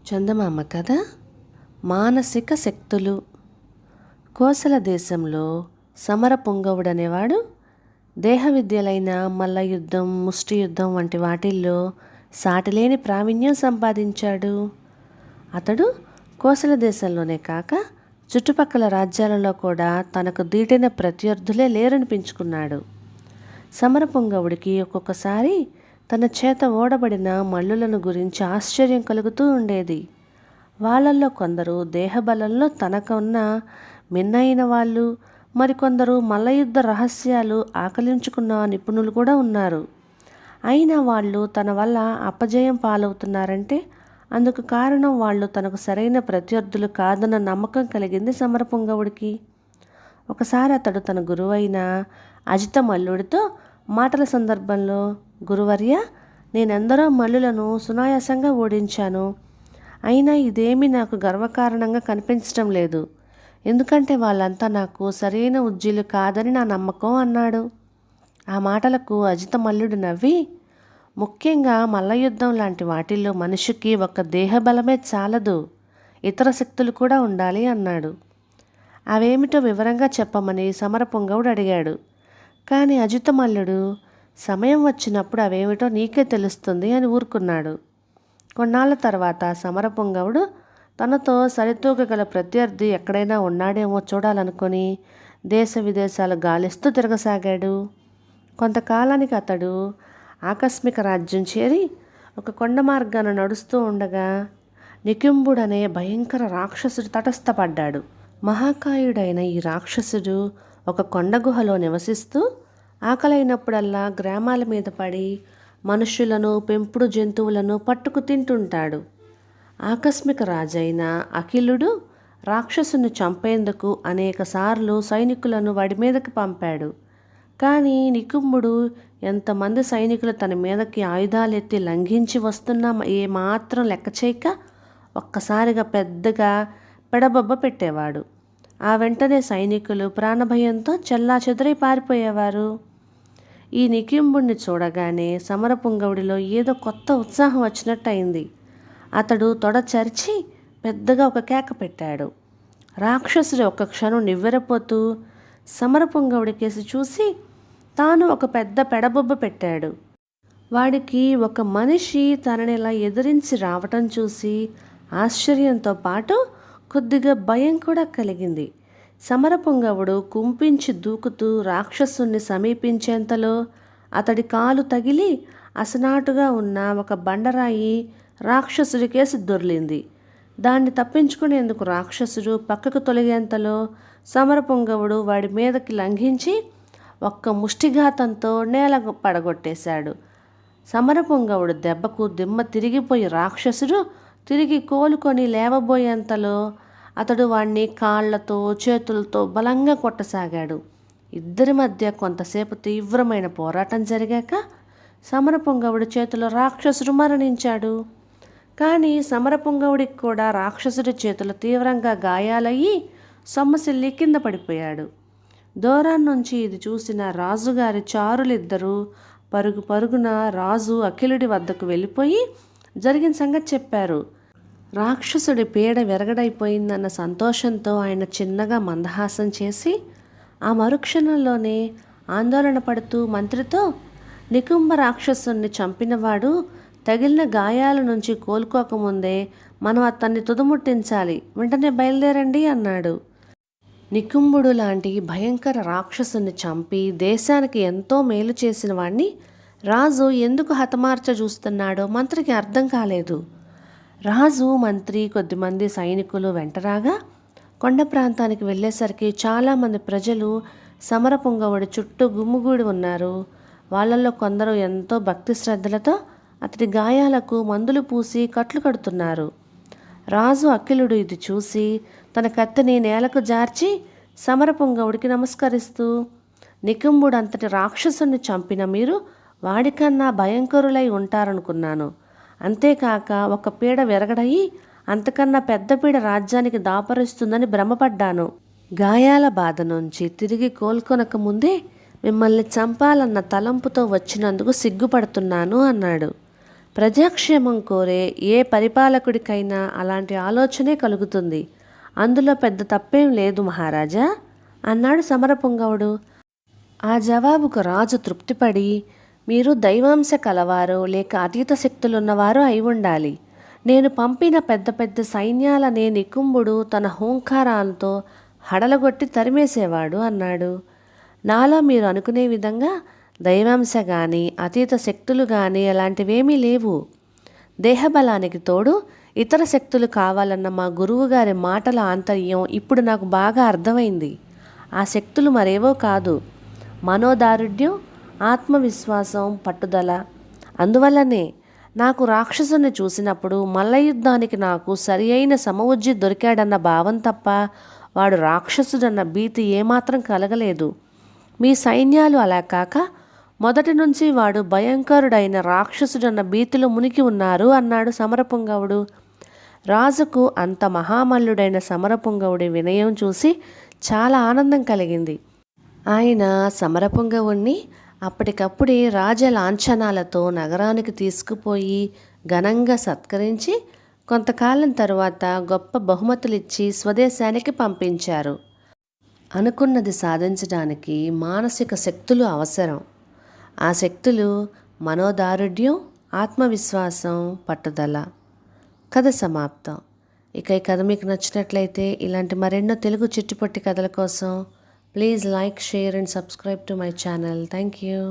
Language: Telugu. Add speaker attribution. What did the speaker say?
Speaker 1: చందమామ కథ మానసిక శక్తులు. కోసల దేశంలో సమరపుంగవుడనేవాడు దేహ విద్యలైన మల్ల యుద్ధం, ముష్టి యుద్ధం వంటి వాటిల్లో సాటిలేని ప్రావీణ్యం సంపాదించాడు. అతడు కోసల దేశంలోనే కాక చుట్టుపక్కల రాజ్యాలలో కూడా తనకు దీటైన ప్రత్యర్థులే లేరనిపించుకున్నాడు. సమరపుంగవుడికి ఒక్కొక్కసారి తన చేత ఓడబడిన మల్లులను గురించి ఆశ్చర్యం కలుగుతూ ఉండేది. వాళ్ళల్లో కొందరు దేహబలంలో తనకున్న మిన్నైన వాళ్ళు, మరికొందరు మల్లయుద్ధ రహస్యాలు ఆకలించుకున్న నిపుణులు కూడా ఉన్నారు. అయినా వాళ్ళు తన వల్ల అపజయం పాలవుతున్నారంటే అందుకు కారణం వాళ్ళు తనకు సరైన ప్రత్యర్థులు కాదన్న నమ్మకం కలిగింది సమరపుంగవుడికి. ఒకసారి అతడు తన గురువైన అజిత మల్లుడితో మాటల సందర్భంలో, గురువర్య, నేనెందరో మల్లులను సునాయాసంగా ఓడించాను. అయినా ఇదేమీ నాకు గర్వకారణంగా కనిపించడం లేదు. ఎందుకంటే వాళ్ళంతా నాకు సరైన ఉజ్జీలు కాదని నా నమ్మకం అన్నాడు. ఆ మాటలకు అజిత మల్లుడు నవ్వి, ముఖ్యంగా మల్లయుద్ధం లాంటి వాటిల్లో మనిషికి ఒక దేహబలమే చాలదు, ఇతర శక్తులు కూడా ఉండాలి అన్నాడు. అవేమిటో వివరంగా చెప్పమని సమరపుంగవుడు అడిగాడు. కానీ అజిత మల్లుడు, సమయం వచ్చినప్పుడు అవేమిటో నీకే తెలుస్తుంది అని ఊరుకున్నాడు. కొన్నాళ్ళ తర్వాత సమరపుంగవుడు తనతో సరితూగగల ప్రత్యర్థి ఎక్కడైనా ఉన్నాడేమో చూడాలనుకొని దేశ విదేశాలు గాలిస్తూ తిరగసాగాడు. కొంతకాలానికి అతడు ఆకస్మిక రాజ్యం చేరి ఒక కొండ మార్గాన నడుస్తూ ఉండగా నికుంభుడనే భయంకర రాక్షసుడు తటస్థపడ్డాడు. మహాకాయుడైన ఈ రాక్షసుడు ఒక కొండ గుహలో నివసిస్తూ ఆకలైనప్పుడల్లా గ్రామాల మీద పడి మనుషులను, పెంపుడు జంతువులను పట్టుకు తింటుంటాడు. ఆకస్మిక రాజైన అఖిలుడు రాక్షసుని చంపేందుకు అనేకసార్లు సైనికులను వాడి మీదకి పంపాడు. కానీ నికుంభుడు ఎంతమంది సైనికులు తన మీదకి ఆయుధాలెత్తి లంఘించి వస్తున్నా ఏమాత్రం లెక్క చేయక ఒక్కసారిగా పెద్దగా పెడబొబ్బ పెట్టేవాడు. ఆ వెంటనే సైనికులు ప్రాణభయంతో చెల్లాచెదరై పారిపోయేవారు. ఈ నికుంభుడిని చూడగానే సమరపుంగవుడిలో ఏదో కొత్త ఉత్సాహం వచ్చినట్టయింది. అతడు తొడ చరిచి పెద్దగా ఒక కేక పెట్టాడు. రాక్షసుడు ఒక్క క్షణం నివ్వెరపోతూ సమరపుంగవుడి కేసి చూసి తాను ఒక పెద్ద పెడబొబ్బ పెట్టాడు. వాడికి ఒక మనిషి తననిలా ఎదిరించి రావటం చూసి ఆశ్చర్యంతో పాటు కొద్దిగా భయం కూడా కలిగింది. సమరపుంగవుడు కుంపించి దూకుతూ రాక్షసుని సమీపించేంతలో అతడి కాలు తగిలి అసనాటుగా ఉన్న ఒక బండరాయి రాక్షసుడి కేసి దొర్లింది. దాన్ని తప్పించుకునేందుకు రాక్షసుడు పక్కకు తొలగేంతలో సమరపుంగవుడు వాడి మీదకి లంఘించి ఒక్క ముష్టిఘాతంతో నేల పడగొట్టేశాడు. సమరపుంగవుడు దెబ్బకు దిమ్మ తిరిగిపోయి రాక్షసుడు తిరిగి కోలుకొని లేవబోయేంతలో అతడు వాణ్ణి కాళ్లతో, చేతులతో బలంగా కొట్టసాగాడు. ఇద్దరి మధ్య కొంతసేపు తీవ్రమైన పోరాటం జరిగాక సమరపుంగవుడి చేతిలో రాక్షసుడు మరణించాడు. కానీ సమరపుంగవుడికి కూడా రాక్షసుడి చేతులు తీవ్రంగా గాయాలయ్యి సొమ్మసిల్లి కింద పడిపోయాడు. దూరాన్నుంచి ఇది చూసిన రాజుగారి చారులిద్దరూ పరుగు పరుగున రాజు అఖిలుడి వద్దకు వెళ్ళిపోయి జరిగిన సంగతి చెప్పారు. రాక్షసుడి పీడ విరగడైపోయిందన్న సంతోషంతో ఆయన చిన్నగా మందహాసం చేసి ఆ మరుక్షణంలోనే ఆందోళన పడుతూ మంత్రితో, నికుంభ రాక్షసుని చంపినవాడు తగిలిన గాయాల నుంచి కోలుకోకముందే మనం అతన్ని తుదముట్టించాలి, వెంటనే బయలుదేరండి అన్నాడు. నికుంభుడు లాంటి భయంకర రాక్షసుని చంపి దేశానికి ఎంతో మేలు చేసిన వాణ్ణి రాజు ఎందుకు హతమార్చ చూస్తున్నాడో మంత్రికి అర్థం కాలేదు. రాజు, మంత్రి, కొద్దిమంది సైనికులు వెంటరాగా కొండ ప్రాంతానికి వెళ్ళేసరికి చాలామంది ప్రజలు సమరపుంగవుడి చుట్టూ గుమ్ముగూడి ఉన్నారు. వాళ్ళల్లో కొందరు ఎంతో భక్తి శ్రద్ధలతో అతడి గాయాలకు మందులు పూసి కట్లు కడుతున్నారు. రాజు అఖిలుడు ఇది చూసి తన కత్తిని నేలకు జార్చి సమరపుంగవుడికి నమస్కరిస్తూ, నికుంభుడు అంతటి రాక్షసుని చంపిన మీరు వాడికన్నా భయంకరులై ఉంటారనుకున్నాను. అంతేకాక ఒక పీడ విరగడయి అంతకన్నా పెద్ద పీడ రాజ్యానికి దాపరిస్తుందని భ్రమపడ్డాను. గాయాల బాధ నుంచి తిరిగి కోలుకొనక ముందే మిమ్మల్ని చంపాలన్న తలంపుతో వచ్చినందుకు సిగ్గుపడుతున్నాను అన్నాడు. ప్రజాక్షేమం కోరే ఏ పరిపాలకుడికైనా అలాంటి ఆలోచనే కలుగుతుంది. అందులో పెద్ద తప్పేం లేదు మహారాజా అన్నాడు సమరపుంగవుడు. ఆ జవాబుకు రాజు తృప్తిపడి, మీరు దైవాంశ కలవారో లేక అతీత శక్తులున్నవారో అయి ఉండాలి. నేను పంపిన పెద్ద పెద్ద సైన్యాలనే నికుంభుడు తన హూంకారాలతో హడలగొట్టి తరిమేసేవాడు అన్నాడు. నాలో మీరు అనుకునే విధంగా దైవాంశ కానీ అతీత శక్తులు కానీ అలాంటివేమీ లేవు. దేహబలానికి తోడు ఇతర శక్తులు కావాలన్న మా గురువుగారి మాటల ఆంతర్యం ఇప్పుడు నాకు బాగా అర్థమైంది. ఆ శక్తులు మరేవో కాదు, మనోదారుఢ్యం, ఆత్మవిశ్వాసం, పట్టుదల. అందువల్లనే నాకు రాక్షసుని చూసినప్పుడు మల్లయుద్ధానికి నాకు సరి అయిన సమవుజ్జి దొరికాడన్న భావం తప్ప వాడు రాక్షసుడన్న భీతి ఏమాత్రం కలగలేదు. మీ సైన్యాలు అలా కాక మొదటి నుంచి వాడు భయంకరుడైన రాక్షసుడన్న భీతిలో మునిగి ఉన్నారు అన్నాడు సమరపుంగవుడు. రాజుకు అంత మహామల్లుడైన సమరపుంగవుడి వినయం చూసి చాలా ఆనందం కలిగింది. ఆయన సమరపుంగవుణ్ణి అప్పటికప్పుడే రాజలాంఛనాలతో నగరానికి తీసుకుపోయి ఘనంగా సత్కరించి కొంతకాలం తరువాత గొప్ప బహుమతులిచ్చి స్వదేశానికి పంపించారు. అనుకున్నది సాధించడానికి మానసిక శక్తులు అవసరం. ఆ శక్తులు మనోదారుఢ్యం, ఆత్మవిశ్వాసం, పట్టుదల. కథ సమాప్తం. ఇక ఈ కథ మీకు నచ్చినట్లయితే ఇలాంటి మరెన్నో తెలుగు చిట్టుపొట్టి కథల కోసం please like, share and subscribe to my channel. Thank you.